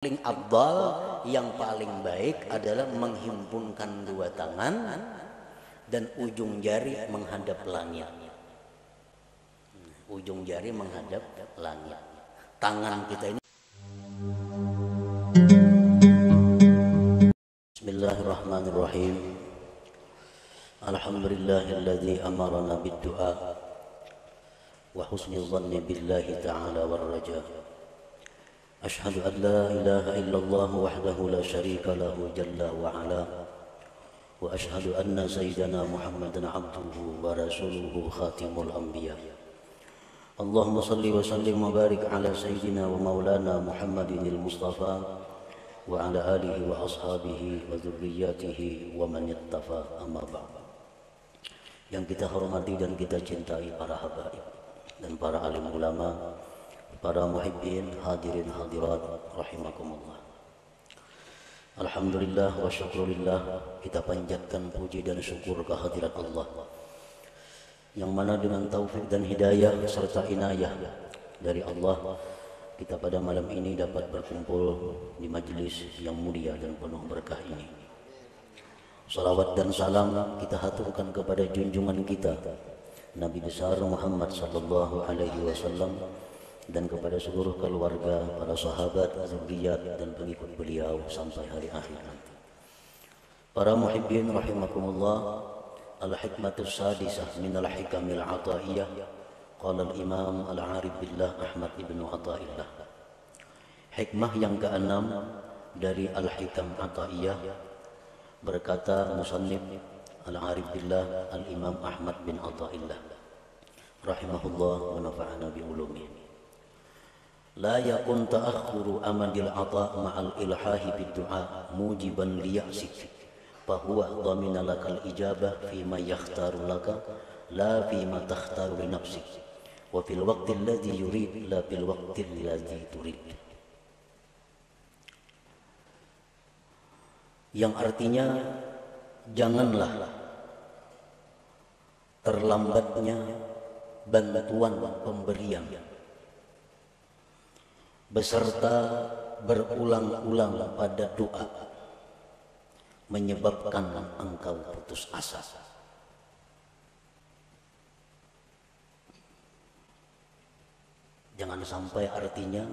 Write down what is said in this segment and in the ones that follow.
Paling afdal, yang paling baik adalah menghimpunkan dua tangan dan ujung jari menghadap langit. Ujung jari menghadap langit. Tangan kita ini. Bismillahirrahmanirrahim. Alhamdulillahilladzi amarana bid-du'a wa husnul dhanni billahi ta'ala war raja. Ashhadu an la ilaha illallah wahdahu la syarika lahu jalla wa ala wa ashhadu anna sayyidana Muhammadan abduhu wa rasuluhu khatimul anbiya. Allahumma salli wa sallim wa barik ala sayyidina wa maulana Muhammadinil Mustafa wa ala alihi wa ashabihi wa dzurriyyatihi wa man ittafa, amma ba'd. Yang kita hormati dan kita cintai para habaib dan para alim ulama, para muhibbin, hadirin hadirat rahimakumullah. Alhamdulillah wa syukurillah, kita panjatkan puji dan syukur kehadirat Allah yang mana dengan taufik dan hidayah serta inayah dari Allah, kita pada malam ini dapat berkumpul di majlis yang mulia dan penuh berkah ini. Salawat dan salam kita haturkan kepada junjungan kita Nabi besar Muhammad sallallahu alaihi wasallam dan kepada seluruh keluarga, para sahabat, zuriyat dan pengikut beliau sampai hari akhir nanti. Para muhibbin rahimakumullah, al-hikmatus sadisah min al-hikamil ataiyah, qala al-imam al-arif billah Ahmad ibnu Athaillah. Hikmah yang keenam dari al-hikam ataiyah, berkata musannif al-arif billah al-imam Ahmad bin Athaillah rahimahullah wa nafa'ana bi ulumihi. La yakun ta'akhuru amadil ata' ma'al ilhahi bid-du'a mujiban liya'sik fahuwa dhamina lakal ijabah fima yakhtaru laka la fima takhtaru li nafsik wa fil waqti alladhi yurid la fil waqti alladhi turid. Yang artinya janganlah terlambatnya bantuan pemberian beserta berulang-ulang pada doa menyebabkan engkau putus asa. Jangan sampai artinya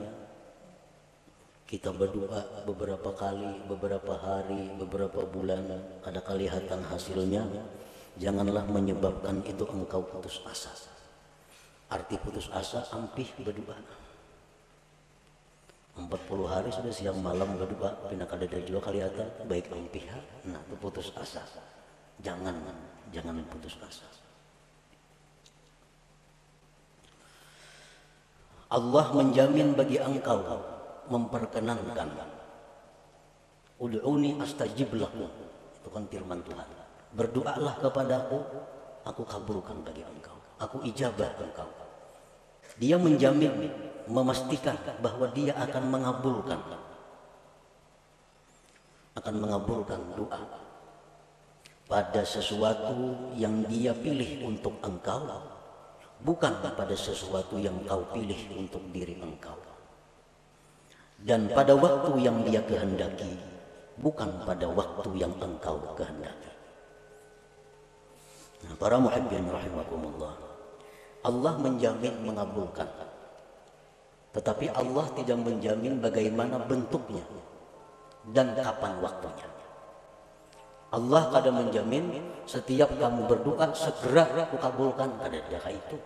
kita berdoa beberapa kali, beberapa hari, beberapa bulan, ada kelihatan hasilnya, janganlah menyebabkan itu engkau putus asa. Arti putus asa, ampih berdoa 40 hari sudah siang malam berdoa, pindah kada ada juga kelihatan baik ampih. Nah, itu putus asa. Jangan putus asa. Allah menjamin bagi engkau, memperkenankan. Ud'uni astajib lakum. Itu kan firman Tuhan. Berdoalah kepadaku, aku kabulkan bagi engkau. Aku ijabah engkau. Dia menjamin, memastikan bahwa dia akan mengabulkan doa pada sesuatu yang dia pilih untuk engkau, bukan pada sesuatu yang kau pilih untuk diri engkau, dan pada waktu yang dia kehendaki, bukan pada waktu yang engkau kehendaki. Nah, para muhibbin rahimakumullah, Allah menjamin mengabulkan, tetapi Allah tidak menjamin bagaimana bentuknya dan kapan waktunya. Allah kadang menjamin setiap kamu berdoa segera kukabulkan, ada itu.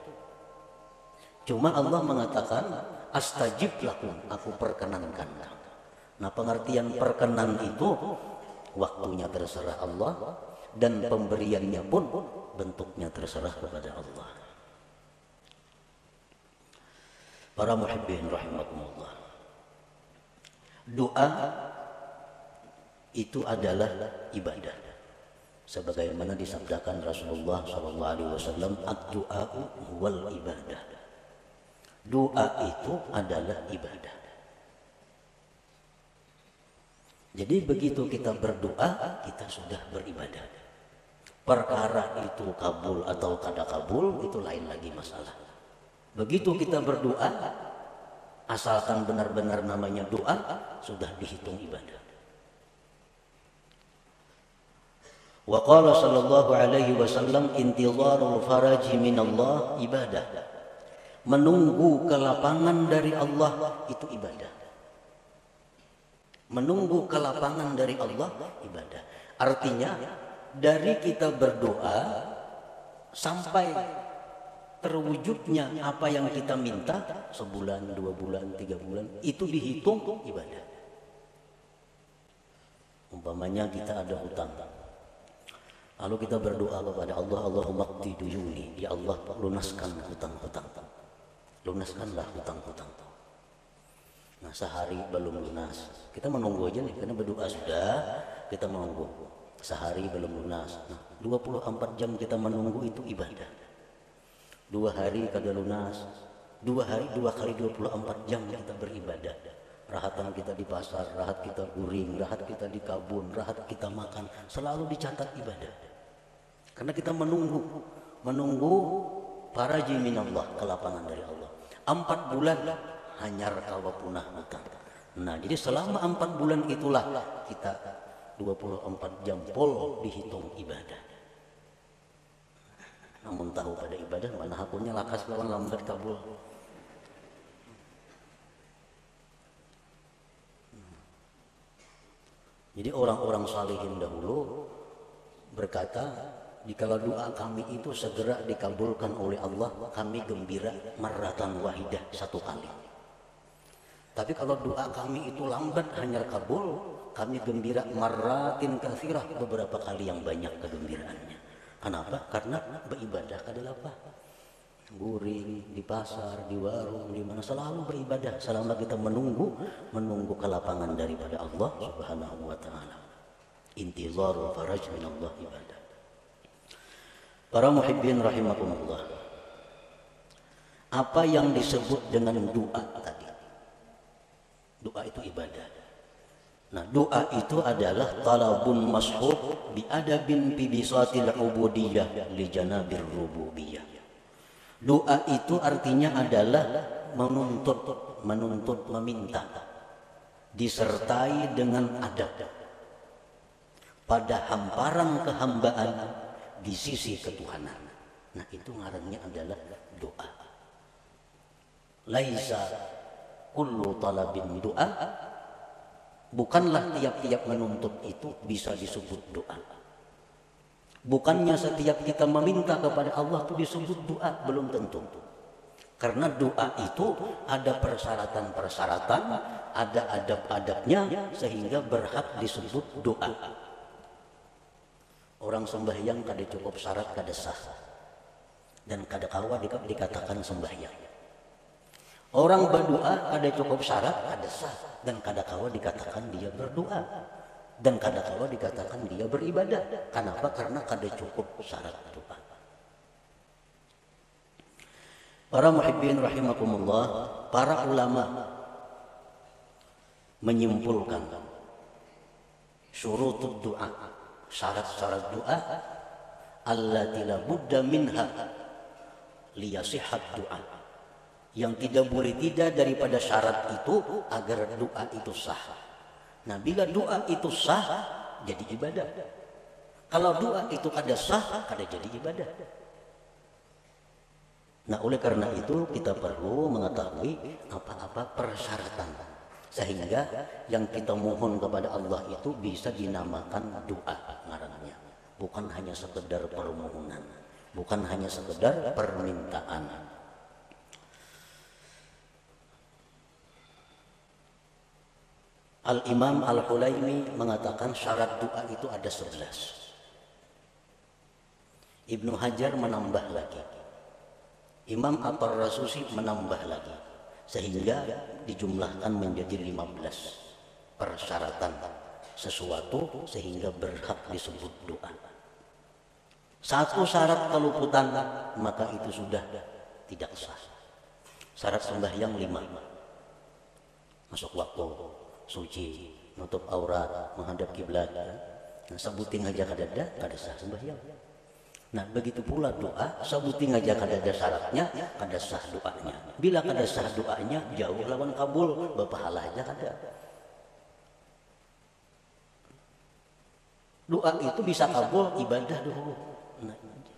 Cuma Allah mengatakan astajib lakum, aku perkenankan. Nah, pengertian perkenan itu waktunya terserah Allah dan pemberiannya pun bentuknya terserah kepada Allah. Para muhibbin rahimakumullah, doa itu adalah ibadah, sebagaimana disabdakan Rasulullah SAW, ad-du'a'u wal ibadah. Doa itu adalah ibadah. Jadi begitu kita berdoa, kita sudah beribadah. Perkara itu kabul atau kada kabul, itu lain lagi masalah. Begitu kita berdoa, Asalkan benar-benar namanya doa, sudah dihitung ibadah. Wa qala sallallahu alaihi wasallam intizarul faraji minallah ibadah. Menunggu kelapangan dari Allah itu ibadah. Menunggu kelapangan dari Allah ibadah. Artinya dari kita berdoa sampai terwujudnya apa yang kita minta, sebulan, 2 bulan, 3 bulan, itu dihitung ibadah. Umpamanya kita ada hutang, lalu kita berdoa kepada Allah, Allahumma qdi duyuni, ya Allah lunaskan hutang-hutang, lunaskanlah hutang-hutang. Nah sehari belum lunas, kita menunggu aja nih, karena berdoa sudah, kita menunggu. Sehari belum lunas, nah 24 jam kita menunggu itu ibadah. 2 hari kada lunas, 2 kali 24 jam kita beribadah. Rahatan kita di pasar, rahat kita guring, rahat kita di kabun, rahat kita makan, selalu dicatat ibadah. Karena kita menunggu faraji minallah, kelapangan dari Allah. 4 bulan hanyar kawa punah hutang. Nah jadi selama 4 bulan itulah kita 24 jam pol dihitung ibadah. Namun tahu pada ibadah mana hakulnya lakas lawan lambat kabul. Jadi orang-orang salihin dahulu berkata, jikalau doa kami itu segera dikabulkan oleh Allah, kami gembira marratan wahidah, 1 kali. Tapi kalau doa kami itu lambat hanya kabul, kami gembira marratin katsirah, beberapa kali yang banyak kegembiraannya. Kenapa? Karena beribadah adalah apa? Guring di pasar, di warung, di mana selalu beribadah selama kita menunggu kelapangan daripada Allah Subhanahu wa taala. Intizarul faraj min Allah ibadah. Para muhibbin rahimakumullah. Apa yang disebut dengan doa tadi? Doa itu ibadah. Nah, doa itu adalah talabun mashhur bi adabin fi bisatil ubudiyah li janabir rububiyah. Doa itu artinya adalah menuntut, meminta, disertai dengan adab pada hamparan kehambaan di sisi ketuhanan. Nah, itu ngarannya adalah doa. Laisa kullu talabin doa. Bukanlah tiap-tiap menuntut itu bisa disebut doa. Bukannya setiap kita meminta kepada Allah itu disebut doa, belum tentu. Karena doa itu ada persyaratan-persyaratan, ada adab-adabnya sehingga berhak disebut doa. Orang sembahyang kada cukup syarat kada sah. Dan kada kawa dikatakan sembahyang. Orang berdoa kada cukup syarat kada sah, dan kada kawa dikatakan dia berdoa, dan kada kawa dikatakan dia beribadah. Kenapa? Karena kada cukup syarat doa. Para muhibbin rahimakumullah, para ulama menyimpulkan syurutud doa, syarat-syarat doa allati la budda minha liyasihhat doa, yang tidak boleh tidak daripada syarat itu agar doa itu sah. Nah, bila doa itu sah, jadi ibadah. Kalau doa itu kada sah, kada jadi ibadah. Nah, oleh karena itu kita perlu mengetahui apa-apa persyaratan, sehingga yang kita mohon kepada Allah itu bisa dinamakan doa ngarannya. Bukan hanya sekedar permohonan, bukan hanya sekedar permintaan. Al-Imam Al-Hulaimi mengatakan syarat doa itu ada 11. Ibnu Hajar menambah lagi. Imam At-Tarasusi menambah lagi. Sehingga dijumlahkan menjadi 15 persyaratan sesuatu sehingga berhak disebut doa. 1 syarat keluputan maka itu sudah tidak sah. Syarat sembahyang 5. Masuk waktu, suci, nutup aurat, menghadap kiblat. Nah, sebuting aja kada sah sembahyang. Nah begitu pula doa, sabuting aja kada ada syaratnya, kada sah doanya. Bila kada sah doanya, jauh lawan kabul, berpahala aja kada. Doa itu bisa kabul, ibadah dulu. Nah,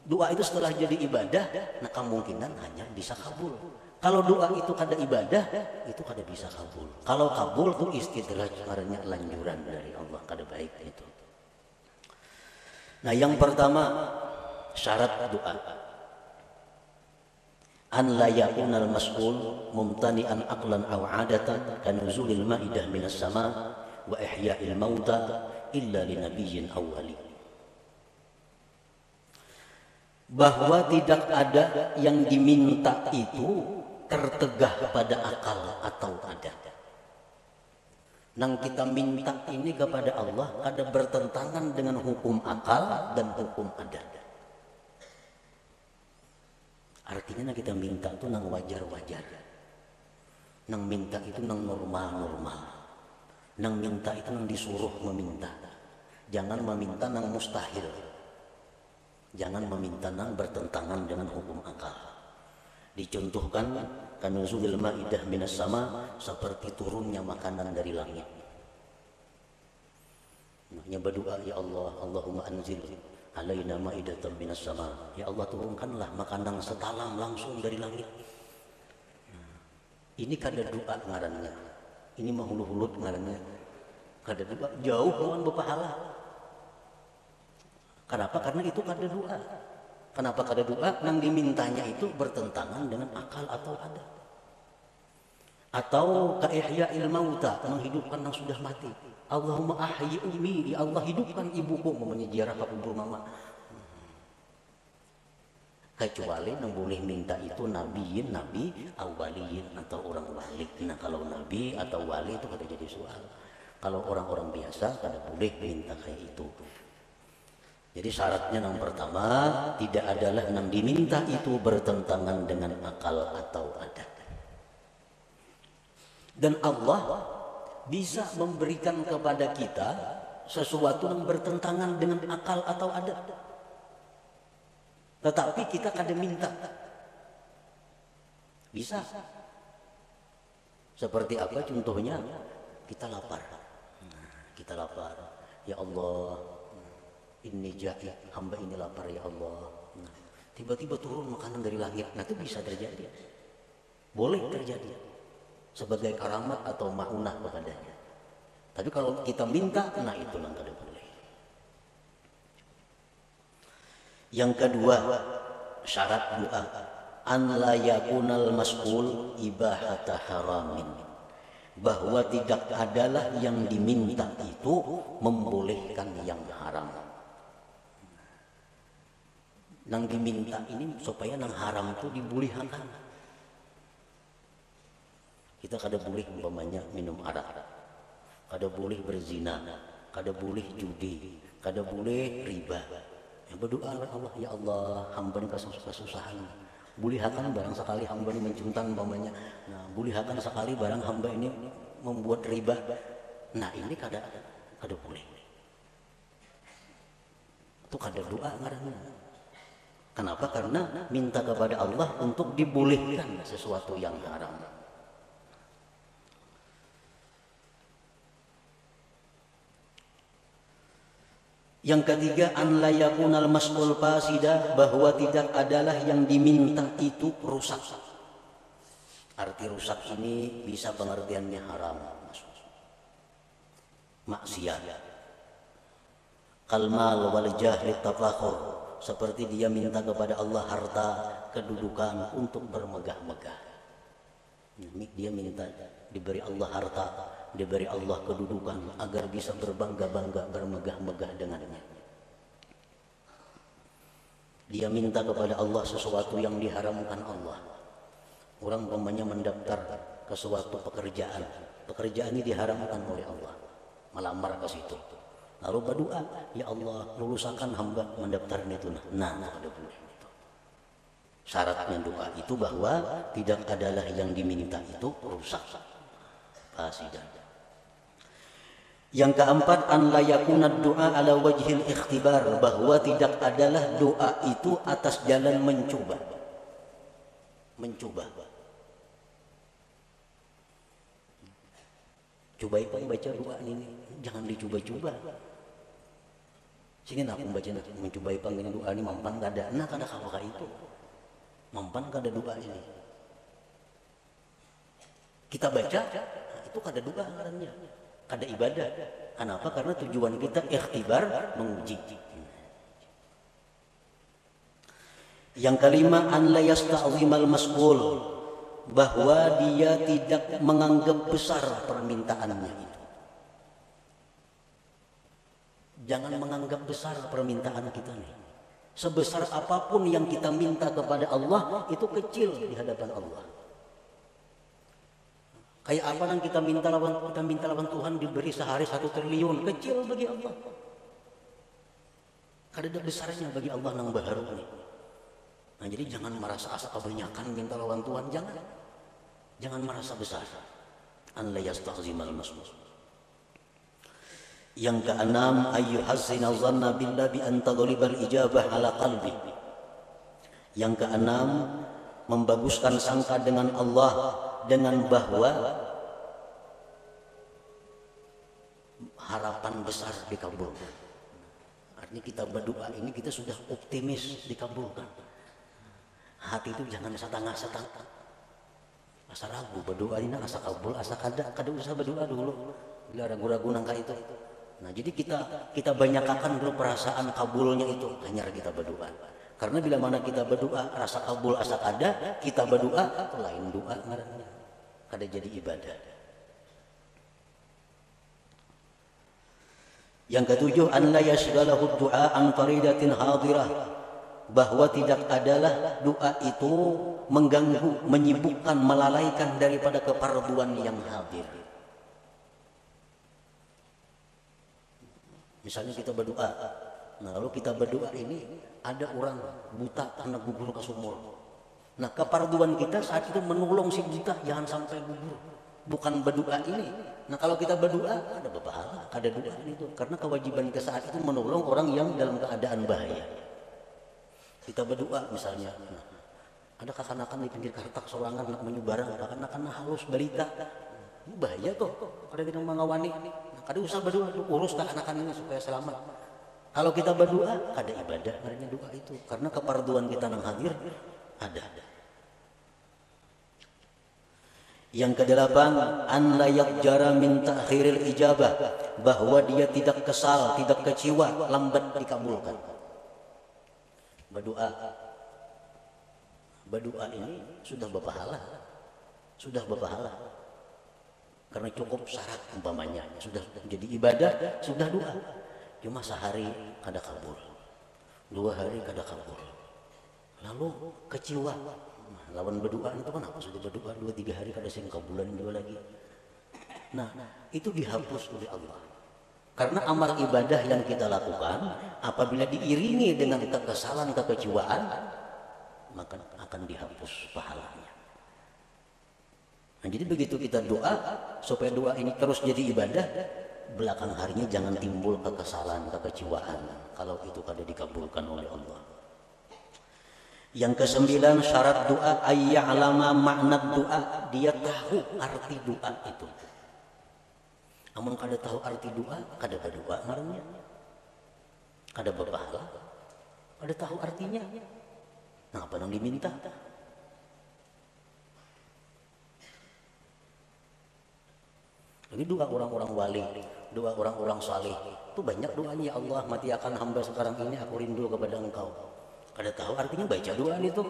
doa itu setelah jadi ibadah, nah kemungkinan hanya bisa kabul. Kalau doa itu kada ibadah, itu kada bisa kabul. Kalau kabul itu istidraj, karena lanjuran dari Allah, kada baik itu. Nah yang pertama, syarat doa, an la yakunal mas'ul mumtani'an aqlan aw 'adatan kan nuzulil ma'idah minas sama wa ihya'il mauta illa li nabiyyin aw wali. Bahwa tidak ada yang diminta itu tertegah pada akal atau adat. Nang kita minta ini kepada Allah ada bertentangan dengan hukum akal dan hukum adat. Artinya nang kita minta itu nang wajar-wajar. Nang minta itu nang normal-normal. Nang minta itu nang disuruh meminta. Jangan meminta nang mustahil. Jangan meminta nang bertentangan dengan hukum akal. Dicontohkan kanuzulil ma'idah minas sama, seperti turunnya makanan dari langit. Makanya berdoa, ya Allah, Allahumma anzil alaina ma'idatan minas sama. Ya Allah, turunkanlah makanan setalam langsung dari langit. Ini kada doa ngarannya. Ini mahulu-hulut ngarannya. Kada doa, jauh lawan berpahala. Kenapa? Karena itu kada doa. Kenapa kada doa? Nang dimintanya itu bertentangan dengan akal atau adat. Atau ka'ihya'il mauta, menghidupkan yang sudah mati. Allahumma ahyi ummi, ya Allah hidupkan ibuku, memenyejarah ke kubur mama. Kecuali yang boleh minta itu nabiin, nabi, awaliyin atau orang wali. Nah kalau nabi atau wali itu kada jadi soal. Kalau orang-orang biasa kada boleh minta kayak itu. Jadi syaratnya yang pertama, tidak adalah yang diminta itu bertentangan dengan akal atau adat. Dan Allah bisa memberikan kepada kita sesuatu yang bertentangan dengan akal atau adat. Tetapi kita kada minta. Bisa. Seperti apa contohnya? Kita lapar. Kita lapar. Ya Allah, ini ja'i, hamba ini lapar ya Allah. Tiba-tiba turun makanan dari langit. Nah itu bisa terjadi. Boleh terjadi. Sebagai karamat atau ma'unah kepadanya. Tapi kalau kita minta, nah itu yang kada boleh. Yang kedua, syarat doa, an la yakunal mas'ul ibahata haramin. Bahwa tidak adalah yang diminta itu membolehkan yang haram. Nang diminta ini supaya nang haram itu dibolehkan. Kita kada boleh umpamanya minum arak, kada boleh berzina, kada boleh judi, kada boleh riba. Yang berdoa Allah, ya Allah, hamba ini kesusahan. Bolehkan barang sekali hamba ini mencuntan umpamanya. Nah, bolehkan sekali barang hamba ini membuat riba. Nah, ini kada boleh. Itu kada doa ngarannya. Kenapa? Karena minta kepada Allah untuk dibolehkan sesuatu yang haram. Yang ketiga, an la yakunal mas'ul fasida, bahwa tidak adalah yang diminta itu rusak. Arti rusak ini bisa pengertiannya haram, maksiat. Kalmal wal jahli tafakhur, seperti dia minta kepada Allah harta, kedudukan untuk bermegah-megah. Dia minta diberi Allah harta, diberi Allah kedudukan agar bisa berbangga-bangga, bermegah-megah dengannya. Dia minta kepada Allah sesuatu yang diharamkan Allah. Orang umpamanya mendaftar ke suatu pekerjaan, pekerjaan ini diharamkan oleh Allah, melamar ke situ. Lalu berdoa, ya Allah lulusakan hamba mendaftar itu. Nah, ada boleh. Syaratnya doa itu bahwa tidak adalah yang diminta itu rusak, fasidah. Yang keempat, an la yakuna doa ala wajhil ikhtibar, bahwa tidak adalah doa itu atas jalan mencoba. Mencoba. Coba ipang baca doa ini, jangan dicoba-coba. Sini aku baca mencoba ipang ini doa ini mampan kada, nah kada kawaka itu. Mampan kada doa ini. Kita baca, nah, itu kada doa ngarannya. Kada ibadah. Kenapa? Karena tujuan kita ikhtibar, menguji. Yang kelima, an la yasta'zimal mas'ul, bahwa dia tidak menganggap besar permintaannya itu. Jangan menganggap besar permintaan kita nih. Sebesar apapun yang kita minta kepada Allah, itu kecil di hadapan Allah. Kayak apa yang kita minta lawan Tuhan diberi sehari 1 triliun, kecil bagi Allah. Kada besarnya bagi Allah nang baharu ini. Nah, jadi jangan merasa asa kebanyakan minta lawan Tuhan, jangan. Jangan merasa besar. An la yasta'zimal mas'ul. Yang keenam, ayyuhassina dhanna billah bi an taghlibal ijabah ala qalbi. Yang keenam, membaguskan sangka dengan Allah, dengan bahwa harapan besar dikabulkan. Artinya kita berdoa ini kita sudah optimis dikabulkan. Hati itu jangan setengah-setengah. Asa ragu berdoa ini asa kabul, asa kada usah berdoa dulu. Bila ragu-ragu nangka itu. Nah, jadi kita banyakkan dulu perasaan kabulnya itu, hanya kita berdoa. Karena bila mana kita berdoa rasa kabul asa kada, kita berdoa lain doa ngarannya. Kada jadi ibadah. Yang ketujuh, an la yashghalahu du'a an faridatin hadirah, bahwa tidak adalah doa itu mengganggu, menyibukkan, melalaikan daripada kefarduan yang hadir. Misalnya kita berdoa, nah lalu kita berdoa ini ada orang buta karena gugur ke sumur. Nah, kefarduan kita saat itu menolong si buta jangan sampai gugur, bukan berdoa ini. Nah, kalau kita berdoa ada pahala, ada doa itu, karena kewajiban kita saat itu menolong orang yang dalam keadaan bahaya. Kita berdoa misalnya, nah, ada kakanakan di pinggir kartak sorangan nak menyubarang, kakanakan halus balita, bahaya tuh, kada kita mengawani. Nah, kada usah berdoa, urus kakanakan ini supaya selamat. Kalau kita berdoa, ada ibadah, adanya doa itu, karena kefarduan kita yang hadir ada. Yang kedelapan, an la yakjara min ta'khiril ijabah, bahwa dia tidak kesal, tidak kecewa lambat dikabulkan. Berdoa ini sudah berpahala. Karena cukup syarat umpamanya, sudah jadi ibadah, sudah doa. Cuma sehari kada kabul, 2 hari kada kabul, lalu kecewa. Lawan berdoa itu kan apa, sudah berdoa 2-3 hari kada sing kabulan juga lagi. Nah, itu dihapus oleh Allah. Karena amal ibadah yang kita lakukan apabila diiringi dengan kekesalan, kekecewaan, maka akan dihapus pahalanya. Nah, jadi begitu kita doa, supaya doa ini terus jadi ibadah, belakang harinya jangan timbul kekesalan, kekecewaan kalau itu kada dikabulkan oleh Allah. Yang ke-9, syarat doa ayya'lama makna doa, dia tahu arti doa itu. Amun kada tahu arti doa, kada berdoa ngarannya, kada berpahala, kada tahu artinya. Nah, apa yang diminta? Ini doa orang-orang wali, doa orang-orang saleh, itu banyak doanya. Ya Allah, mati akan hamba sekarang ini, aku rindu kepada Engkau. Kada tahu artinya baca doa itu.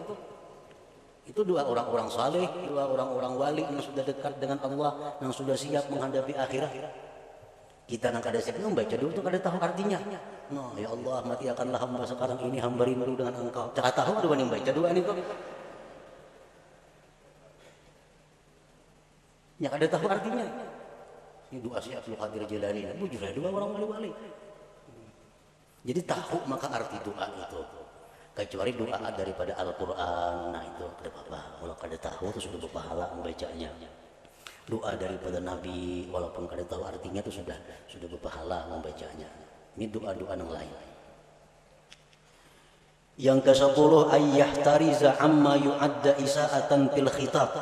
Itu doa orang-orang saleh, doa orang-orang wali yang sudah dekat dengan Allah, yang sudah siap menghadapi akhirat. Kita yang kada siap membaca doa itu kada tahu artinya. No, ya Allah, mati akanlah hamba sekarang ini, hamba rindu dengan Engkau. Kada tahu ada yang baca doa itu. Ya kada tahu artinya. Ini doa si Abdul Qadir Jilani, bujur doa orang wali-wali. Jadi tahu maka arti doa itu. Kecuali doa daripada Al-Quran, nah itu ada apa-apa. Kalau kada tahu itu sudah berpahala membacanya. doa daripada Nabi, walaupun kada tahu artinya itu sudah berpahala membacanya. Ini doa-doa yang lain. Yang ke-10, ayyahtariza amma yu'adda isa'atan fil khitab,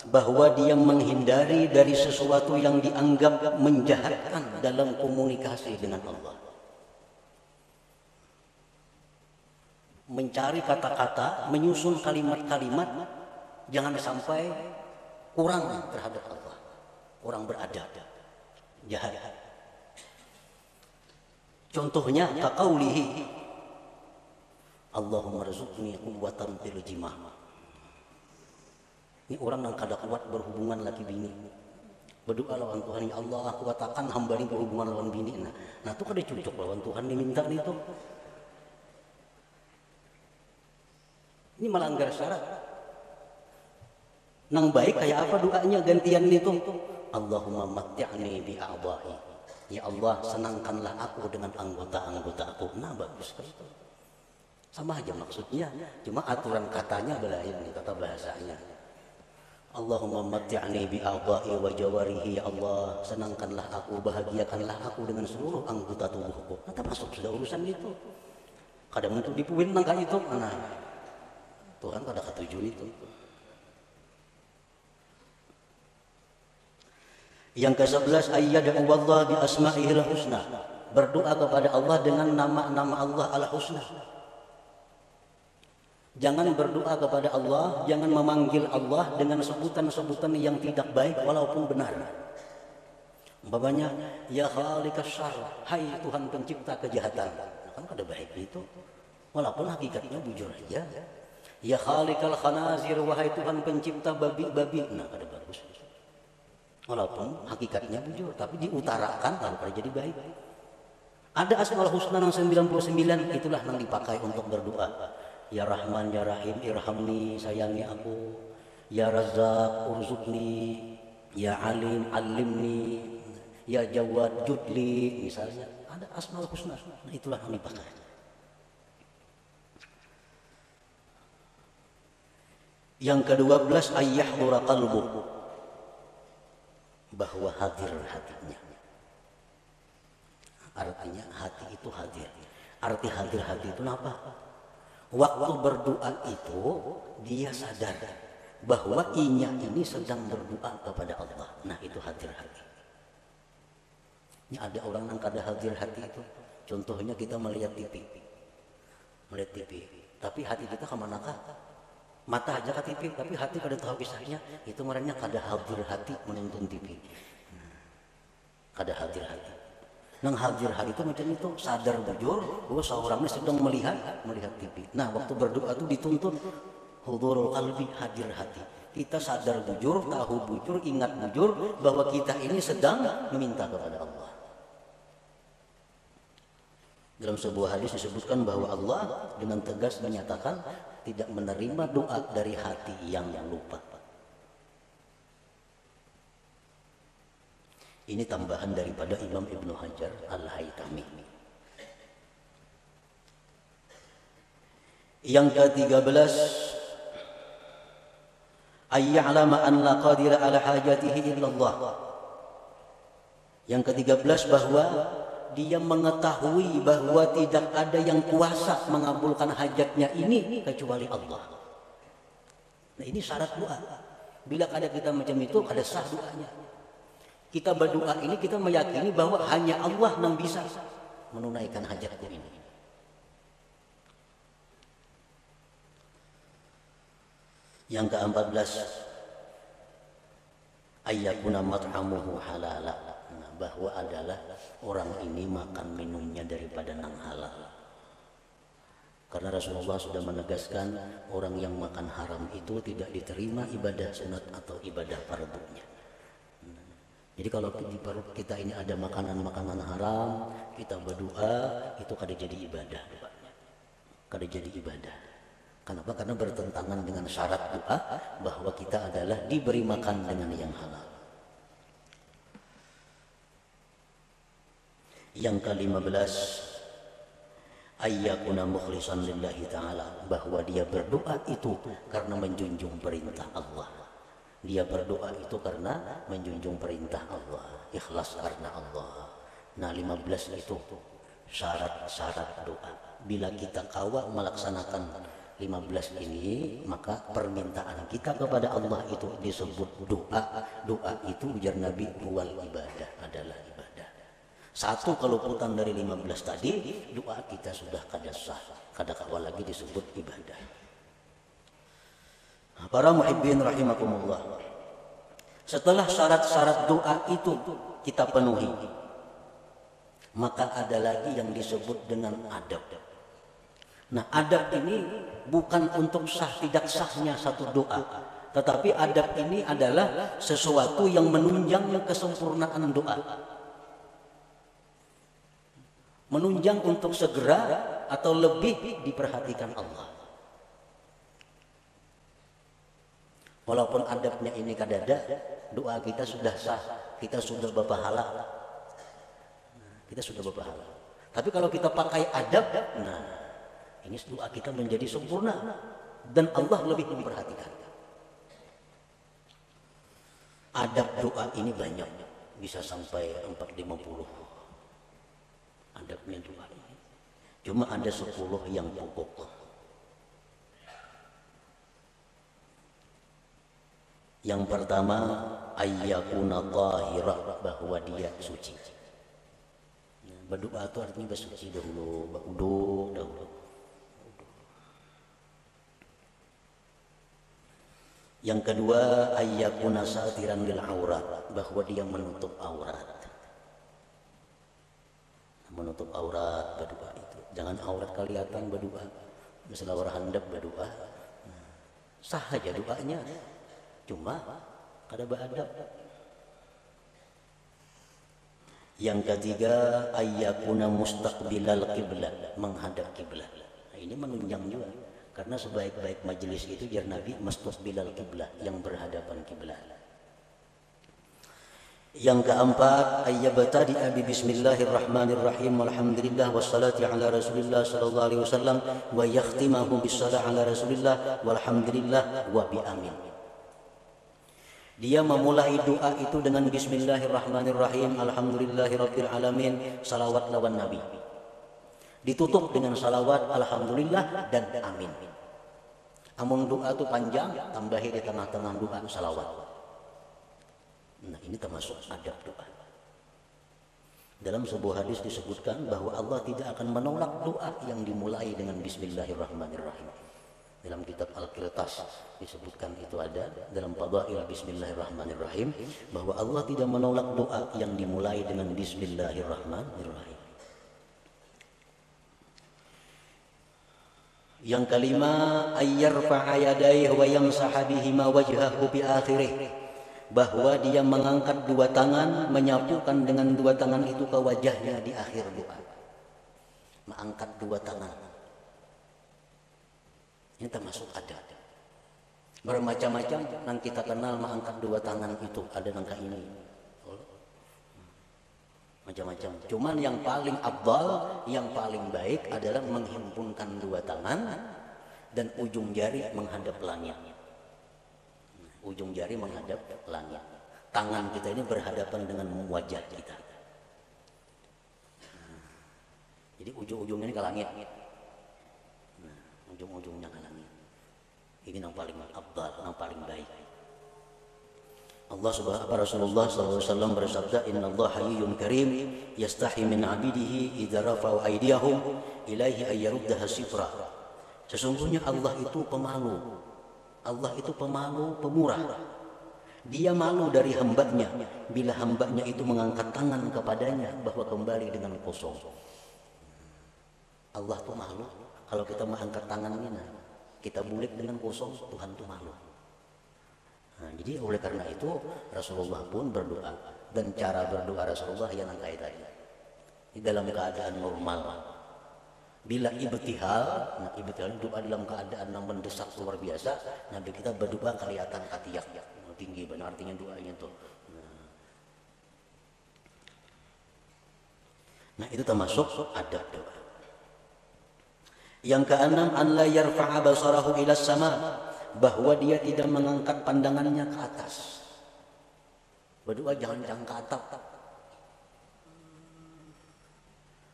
bahwa dia menghindari dari sesuatu yang dianggap menjahatkan dalam komunikasi dengan Allah. Mencari kata-kata, menyusun kalimat-kalimat, jangan sampai kurang terhadap Allah, kurang beradab, jahat. Contohnya kaqaulihi Allahumma rzuqni quwwatan fil jimah. Ini orang yang kada kuat berhubungan laki bini, berdoa lawan Tuhan, ya Allah kuatakan hamba ini berhubungan lawan bini. Nah itu kada cocok lawan Tuhan diminta itu. Ini melanggar syarat. Nang baik kayak apa doanya gantian itu? Allahumma matti'ni bi a'dha'i. Ya Allah senangkanlah aku dengan anggota-anggota aku. Nah bagus kan itu. Sama aja maksudnya, cuma aturan katanya belain nih, kata bahasanya. Allahumma matti'ni bi a'dha'i wa jawarihi, ya Allah senangkanlah aku, bahagiakanlah aku dengan seluruh anggota tubuhku. Nah termasuk sudah urusan itu. Kadang untuk dipuin nangka itu, nah Tuhan kada ketujuan itu. Yang ke-11, ayyad'u Allah bi asma'ihil husna, berdoa kepada Allah dengan nama-nama Allah al-husna. Jangan berdoa kepada Allah, jangan memanggil Allah dengan sebutan-sebutan yang tidak baik walaupun benar. Umpamanya, ya khaliqas syarr, hai Tuhan pencipta kejahatan. Nah, kan kada baik itu. Walaupun hakikatnya bujur aja. Ya khaliqal khanazir, wahai Tuhan pencipta babi-babi. Nah, kada bagus. Walaupun hakikatnya bujur, tapi diutarakan lalu kada jadi baik. Ada asmaul husna yang 99, itulah yang dipakai untuk berdoa. Ya Rahman, Ya Rahim, irhamni, sayangi aku. Ya Razzaq, urzuqni. Ya Alim, alimni. Ya Jawad, judli. Misalnya, ada asmaul husna. Nah, itulah yang dipakai. Yang ke-12, ayyahdura qalbuh, bahwa hadir hatinya. Artinya hati itu hadir. Arti hadir hati itu apa? Waktu berdoa itu dia sadar bahwa inya ini sedang berdoa kepada Allah. Nah itu hadir hati. Ini ada orang yang kada hadir hati itu. Contohnya kita melihat TV. Melihat TV. Tapi hati kita kemanakah? Mata aja ke TV, tapi hati kada tahu kisahnya. Itu namanya kada hadir hati menonton TV. Kada hadir hati. Nang hadir hati itu macam itu, sadar bujur bahwa seorangnya sedang melihat TV. Nah waktu berdoa itu dituntut hudurul qalbi, hadir hati. Kita sadar bujur, tahu bujur, ingat bujur bahwa kita ini sedang meminta kepada Allah. Dalam sebuah hadis disebutkan bahwa Allah dengan tegas menyatakan tidak menerima doa dari hati yang lupa. Ini tambahan daripada Imam Ibnu Hajar Al-Haytami. Yang ke-13, ayya'lama an la qadira ala hajatihi illallah. Yang ke-13 bahwa dia mengetahui bahwa tidak ada yang kuasa mengabulkan hajatnya ini kecuali Allah. Nah ini syarat doa. Bila ada kita macam itu, ada sah doanya. Kita berdoa ini kita meyakini bahwa hanya Allah yang bisa menunaikan hajatku ini. Yang ke-14, ayyakuna mat'amuhu halala, bahwa adalah orang ini makan minumnya daripada nang halal. Karena Rasulullah sudah menegaskan orang yang makan haram itu tidak diterima ibadah sunat atau ibadah fardhunya. Jadi kalau di perut kita ini ada makanan-makanan haram, kita berdoa, itu kada jadi ibadah. Kada jadi ibadah. Kenapa? Karena bertentangan dengan syarat doa bahwa kita adalah diberi makan dengan yang halal. Yang ke-15, ayyakuna mukhlishan lillahi ta'ala, bahwa dia berdoa itu karena menjunjung perintah Allah. Dia berdoa itu karena menjunjung perintah Allah, ikhlas karena Allah. Nah 15 itu syarat-syarat doa. Bila kita kawal melaksanakan 15 ini, maka permintaan kita kepada Allah itu disebut doa. Doa itu ujar Nabi huwal ibadah, adalah ibadah. Satu kalau putan dari 15 tadi, doa kita sudah kada sah, kada kawal lagi disebut ibadah. Para muhibbin rahimakumullah, setelah syarat-syarat doa itu kita penuhi, maka ada lagi yang disebut dengan adab. Nah adab ini bukan untuk sah tidak sahnya satu doa, tetapi adab ini adalah sesuatu yang menunjang kesempurnaan doa, menunjang untuk segera atau lebih diperhatikan Allah. Walaupun adabnya ini kadada, doa kita sudah sah, kita sudah berpahala, kita sudah berpahala. Tapi kalau kita pakai adab, nah ini doa kita menjadi sempurna dan Allah lebih memperhatikan. Adab doa ini banyak, bisa sampai 450 adabnya doa ini. Cuma ada 10 yang pokok. Yang pertama, ayyakuna tahira, bahwa dia suci. Berdoa itu artinya bersuci dahulu, berwudu dahulu. Yang kedua, ayyakuna satiran lil aurat, bahwa dia menutup aurat. Menutup aurat berdoa itu. Jangan aurat kelihatan berdoa. Misalnya orang handap berdoa, sah aja doanya. Cuma kada beradab. Yang ketiga, ayyakuna mustaqbilal qiblah, menghadap kiblat. Nah, ini menunjang juga karena sebaik-baik majelis itu jar Nabi mustaqbilal qiblah, yang berhadapan kiblat. Yang keempat, ayyabtadi bi bismillahirrahmanirrahim walhamdulillah wassalatu ala rasulillah sallallahu alaihi wasallam wa yakhtimahu bis-shalah ala rasulillah walhamdulillah wa bi amin. Dia memulai doa itu dengan bismillahirrahmanirrahim, alhamdulillahirabbil alamin, salawat lawan Nabi. Ditutup dengan salawat, alhamdulillah dan amin. Amun doa itu panjang, tambahi di tengah-tengah doa salawat. Nah ini termasuk adab doa. Dalam sebuah hadis disebutkan bahwa Allah tidak akan menolak doa yang dimulai dengan bismillahirrahmanirrahim. Dalam kitab Al-Qirtas disebutkan itu ada dalam Fadail Bismillahirrahmanirrahim bahwa Allah tidak menolak doa yang dimulai dengan Bismillahirrahmanirrahim. Yang kelima, ayyarfa'a yadayhi wa yamsaha bihima wajhahu bi akhirih, bahwa dia mengangkat dua tangan, menyapukan dengan dua tangan itu ke wajahnya di akhir doa. Mengangkat dua tangan. Ini termasuk adab. Bermacam-macam yang kita kenal mengangkat dua tangan itu, ada nangka ini. Macam-macam. Cuman yang paling afdal, yang paling baik adalah menghimpunkan dua tangan dan ujung jari menghadap langit. Ujung jari menghadap langit. Tangan kita ini berhadapan dengan wajah kita. Jadi ujung-ujungnya ini ke langit. Ujung-ujungnya ke langit. Ini yang paling afdal, yang paling baik. Allah subhanahu Rasulullah SAW bersabda, Inna Allah hayyun karim yastahi min abidihi idza rafa'u aydiyahum ilaihi ayyaruddaha sifra. Sesungguhnya Allah itu pemalu. Allah itu pemalu, pemurah. Dia malu dari hambanya bila hambanya itu mengangkat tangan kepadanya bahwa kembali dengan kosong. Allah itu malu kalau kita mengangkat tangan ini, kita bulik dengan kosong, Tuhan itu malu. Nah, jadi oleh karena itu Rasulullah pun berdoa, dan cara berdoa Rasulullah yang angkai tadi. Di dalam keadaan normal. Bila ibtihal, nah ibtihal doa dalam keadaan yang mendesak luar biasa, Nabi kita berdoa kelihatan katiak tinggi, benar artinya doanya itu. Nah itu termasuk adab doa. Yang keenam, an la yarfa'a basarahu ila sama, bahwa dia tidak mengangkat pandangannya ke atas. Berdoa jangan ke atap.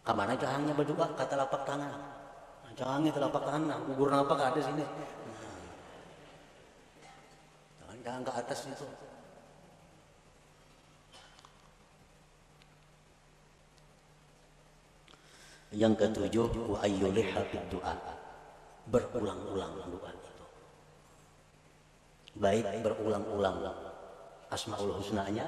Kamana cahangnya berdoa kata lapak tangan. Cahangnya telapak tangan, gugur apa ke atas ini. Jangan ke atas itu. Yang ketujuh, wa ayyuliha fid du'a. Berulang-ulang doa itu. Baik berulang-ulang Asmaul Husnanya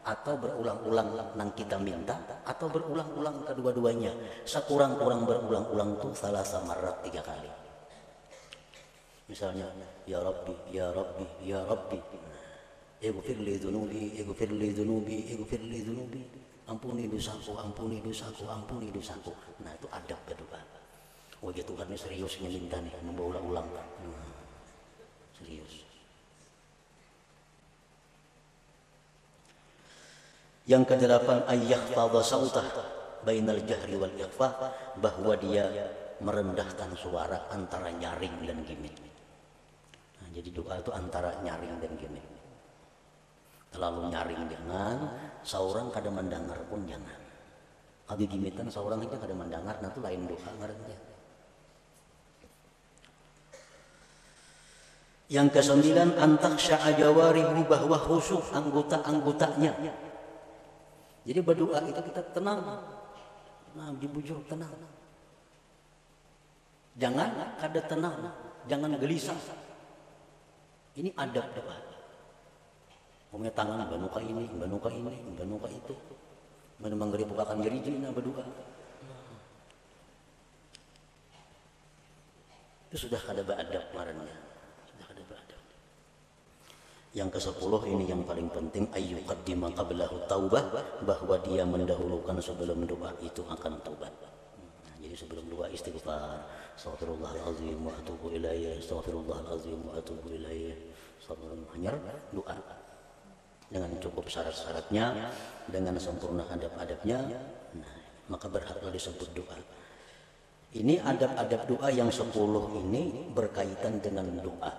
atau berulang-ulang nang kita minta atau berulang-ulang kedua-duanya. Sekurang-kurang berulang-ulang tuh salah samarat 3 kali. Misalnya, ya Rabbi, ya Rabbi, ya Rabbi. Ighfir li dzunubi, ighfir li dzunubi, ighfir li dzunubi. Ampuni dosaku, ampuni dosaku, ampuni dosaku. Nah, itu adab berdoa. Oh ya Tuhan, ini serius minta nih, memberulang-ulang. Serius. Yang ke-8, ayyahfadha sautah bainal jahri wal ikhfa, bahwa dia merendahkan suara antara nyaring dan gimit. Nah, jadi doa itu antara nyaring dan gimit. Terlalu nyaring jangan, saurang kada mendengar pun jangan. Kalau gimitan saurang aja kada mendengar, nah itu lain doa ngarannya. Yang ke-9, antaksya'a jawarihu, bahwa khusyuk anggota-anggotanya. Jadi berdoa itu kita tenang. Nah, dibujur tenang. Jangan kada tenang, jangan gelisah. Ini adab doa. Punya tangan banuka ini, banuka ini, banuka itu. Memang gede bukakan jari-jari berdoa. Itu sudah kada beradab marahnya. Sudah kada beradab. Yang ke-10 ini yang paling penting, ayyuqaddima qablahu taubah, bahwa dia mendahulukan sebelum doa itu akan taubat. Nah, jadi sebelum doa istighfar, astaghfirullahalazim wa atubu ilaih, astaghfirullahalazim wa atubu ilaih. Hanya doa dengan cukup syarat-syaratnya, dengan sempurna adab-adabnya, nah, maka berhaklah disebut doa. Ini adab-adab doa yang 10 ini berkaitan dengan doa.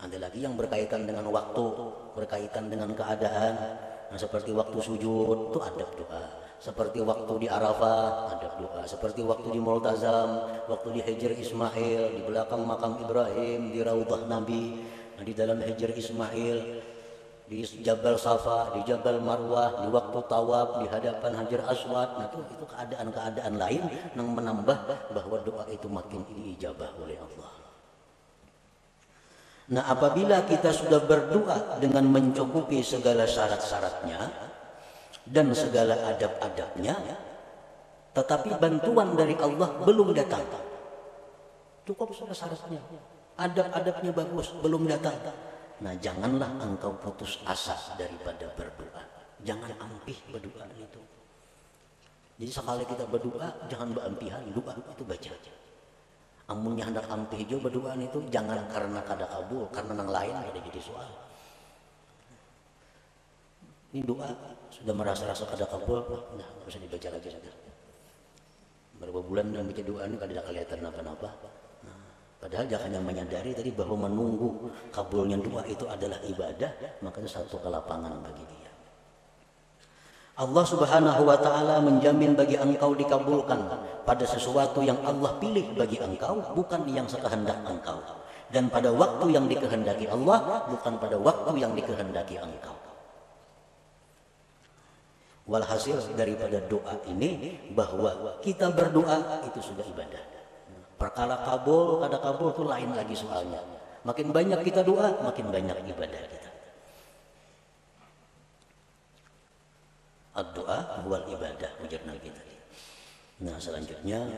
Ada lagi yang berkaitan dengan waktu, berkaitan dengan keadaan. Nah, seperti waktu sujud itu adab doa. Seperti waktu di Arafah adab doa. Seperti waktu di Multazam, waktu di Hijr Ismail, di belakang makam Ibrahim, di Raudhah Nabi, nah, di dalam Hijr Ismail, di Jabal Safa, di Jabal Marwah, di waktu tawaf, di hadapan Hajar Aswad. Nah, itu keadaan-keadaan lain yang menambah bahwa doa itu makin diijabah oleh Allah. Nah, apabila kita sudah berdoa dengan mencukupi segala syarat-syaratnya dan segala adab-adabnya, tetapi bantuan dari Allah belum datang, cukup sudah syaratnya, adab-adabnya bagus, belum datang. Nah, janganlah engkau putus asa daripada berdoa. Jangan ampih berdoa itu. Jadi sekali kita berdoa, jangan berampihan, doa itu baca. Amunnya hendak ampih jo berdoa itu, jangan karena kada kabul, karena yang lain ada jadi soal. Ini doa sudah merasa-rasa kada kabul, nah nggak usah dibaca lagi sudah. Berapa bulan dan baca doa ini kada kelihatan apa-apa. Padahal jangan yang menyadari tadi bahwa menunggu kabulnya doa itu adalah ibadah, maka itu satu kelapangan bagi dia. Allah Subhanahu wa ta'ala menjamin bagi engkau dikabulkan pada sesuatu yang Allah pilih bagi engkau, bukan yang sekehendak engkau. Dan pada waktu yang dikehendaki Allah, bukan pada waktu yang dikehendaki engkau. Walhasil daripada doa ini, bahwa kita berdoa itu sudah ibadah. Perkara kabul, kada kabul itu lain lagi soalnya. Makin banyak kita doa, makin banyak ibadah kita. Ad-doa wal ibadah, ujar Nabi tadi. Nah, selanjutnya